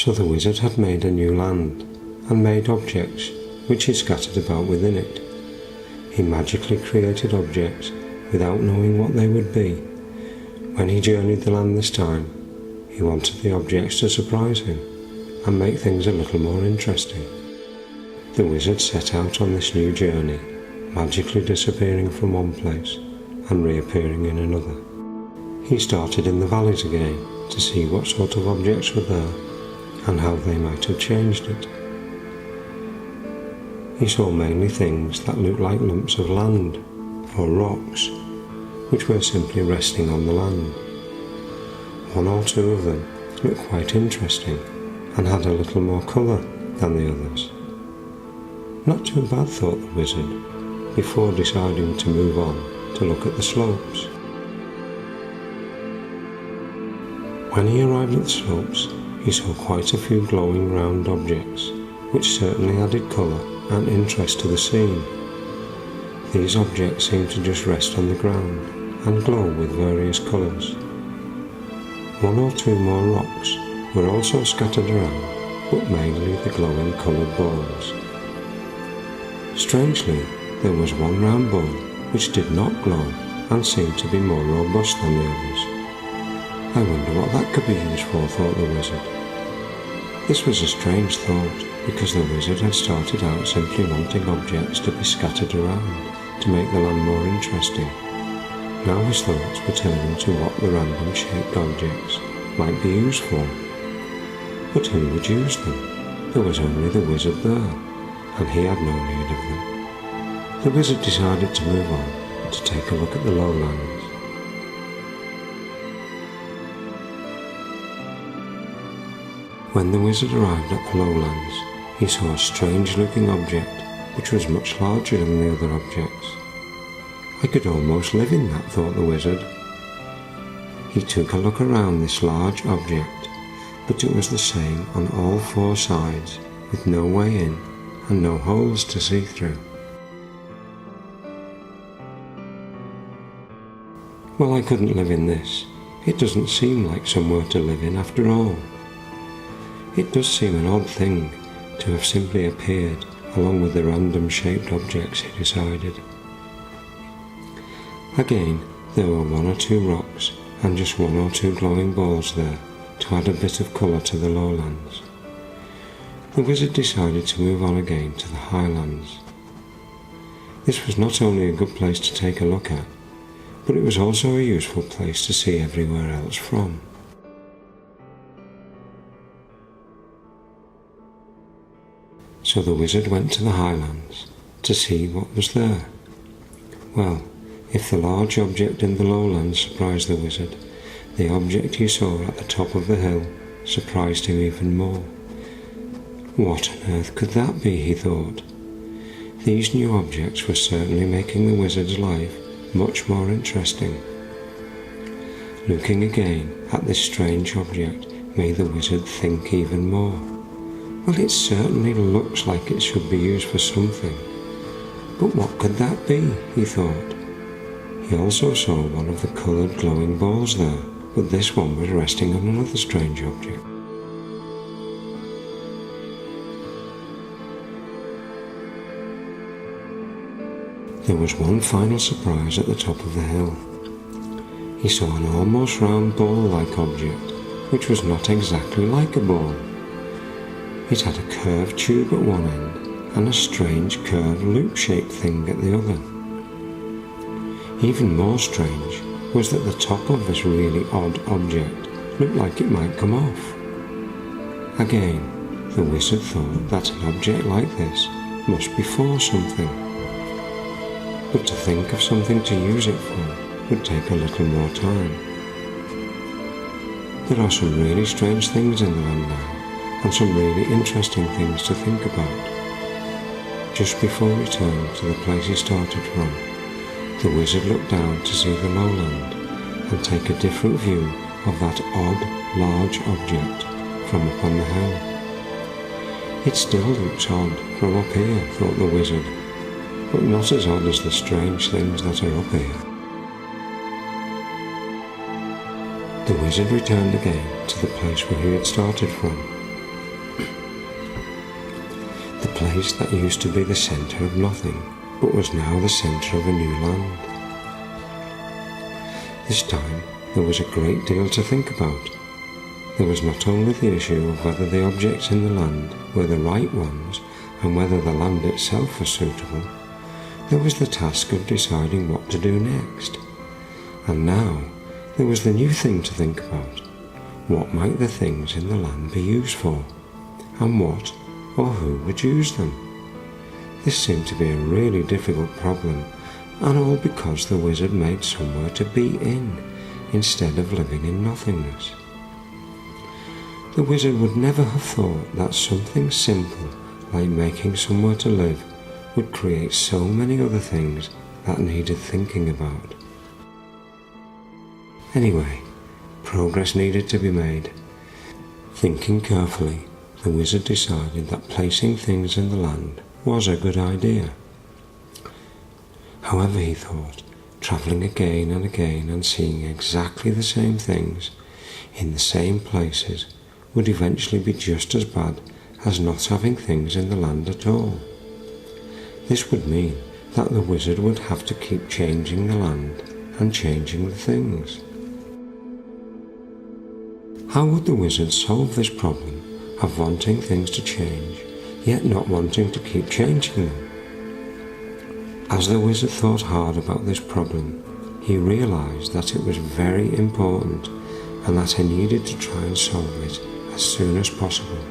So the wizard had made a new land, and made objects which he scattered about within it. He magically created objects without knowing what they would be. When he journeyed the land this time, he wanted the objects to surprise him and make things a little more interesting. The wizard set out on this new journey, magically disappearing from one place and reappearing in another. He started in the valleys again to see what sort of objects were there and how they might have changed it. He saw mainly things that looked like lumps of land or rocks, which were simply resting on the land. One or two of them looked quite interesting and had a little more colour than the others. Not too bad, thought the wizard, before deciding to move on to look at the slopes. When he arrived at the slopes, he saw quite a few glowing round objects, which certainly added colour and interest to the scene. These objects seemed to just rest on the ground and glow with various colours. One or two more rocks were also scattered around, but mainly the glowing coloured balls. Strangely, there was one round ball which did not glow and seemed to be more robust than the others. I wonder what that could be used for, thought the wizard. This was a strange thought, because the wizard had started out simply wanting objects to be scattered around to make the land more interesting. Now his thoughts were turning to what the random shaped objects might be used for. But who would use them? There was only the wizard there, and he had no need of them. The wizard decided to move on to take a look at the lowlands. When the wizard arrived at the lowlands, he saw a strange-looking object which was much larger than the other objects. I could almost live in that, thought the wizard. He took a look around this large object, but it was the same on all four sides, with no way in and no holes to see through. Well, I couldn't live in this. It doesn't seem like somewhere to live in after all. It does seem an odd thing to have simply appeared along with the random shaped objects, he decided. Again, there were one or two rocks and just one or two glowing balls there to add a bit of colour to the lowlands. The wizard decided to move on again to the highlands. This was not only a good place to take a look at, but it was also a useful place to see everywhere else from. So the wizard went to the highlands to see what was there. Well, if the large object in the lowlands surprised the wizard, the object he saw at the top of the hill surprised him even more. What on earth could that be, he thought. These new objects were certainly making the wizard's life much more interesting. Looking again at this strange object made the wizard think even more. Well, it certainly looks like it should be used for something. But what could that be, he thought. He also saw one of the coloured glowing balls there, but this one was resting on another strange object. There was one final surprise at the top of the hill. He saw an almost round ball-like object, which was not exactly like a ball. It had a curved tube at one end and a strange curved loop-shaped thing at the other. Even more strange was that the top of this really odd object looked like it might come off. Again, the wizard thought that an object like this must be for something. But to think of something to use it for would take a little more time. There are some really strange things in the land now, and some really interesting things to think about. Just before we turned to the place he started from, the wizard looked down to see the lowland and take a different view of that odd, large object from up on the hill. It still looks odd from up here, thought the wizard, but not as odd as the strange things that are up here. The wizard returned again to the place where he had started from. place that used to be the centre of nothing, but was now the centre of a new land. This time there was a great deal to think about. There was not only the issue of whether the objects in the land were the right ones and whether the land itself was suitable. There was the task of deciding what to do next. And now there was the new thing to think about. What might the things in the land be used for? And what or who would use them? This seemed to be a really difficult problem, and all because the wizard made somewhere to be in, instead of living in nothingness. The wizard would never have thought that something simple like making somewhere to live would create so many other things that needed thinking about. Anyway, progress needed to be made. Thinking carefully, the wizard decided that placing things in the land was a good idea. However, he thought, travelling again and again and seeing exactly the same things in the same places would eventually be just as bad as not having things in the land at all. This would mean that the wizard would have to keep changing the land and changing the things. How would the wizard solve this problem of wanting things to change, yet not wanting to keep changing them? As the wizard thought hard about this problem, he realized that it was very important and that he needed to try and solve it as soon as possible.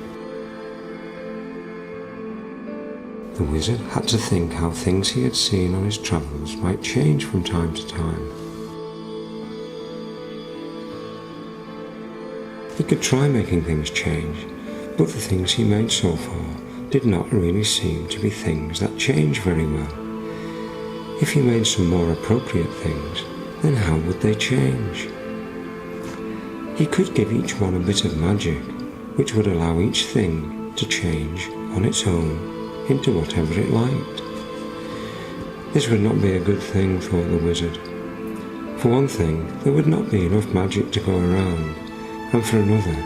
The wizard had to think how things he had seen on his travels might change from time to time. He could try making things change, but the things he made so far did not really seem to be things that change very well. If he made some more appropriate things, then how would they change? He could give each one a bit of magic, which would allow each thing to change on its own into whatever it liked. This would not be a good thing, thought the wizard. For one thing, there would not be enough magic to go around, and for another,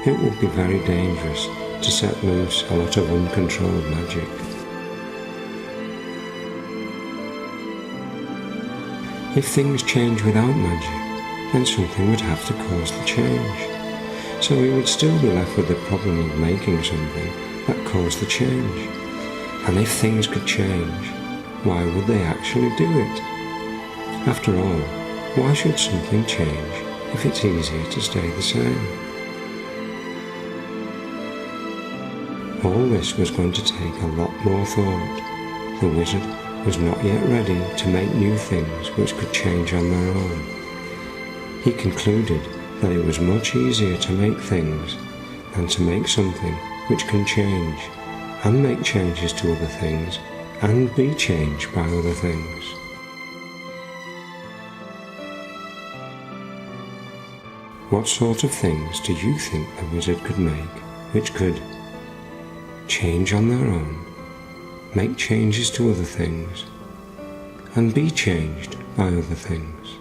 it would be very dangerous to set loose a lot of uncontrolled magic. If things change without magic, then something would have to cause the change. So he would still be left with the problem of making something that caused the change. And if things could change, why would they actually do it? After all, why should something change if it's easier to stay the same? All this was going to take a lot more thought. The wizard was not yet ready to make new things which could change on their own. He concluded that it was much easier to make things than to make something which can change, and make changes to other things, and be changed by other things. What sort of things do you think the wizard could make which could change on their own, make changes to other things, and be changed by other things?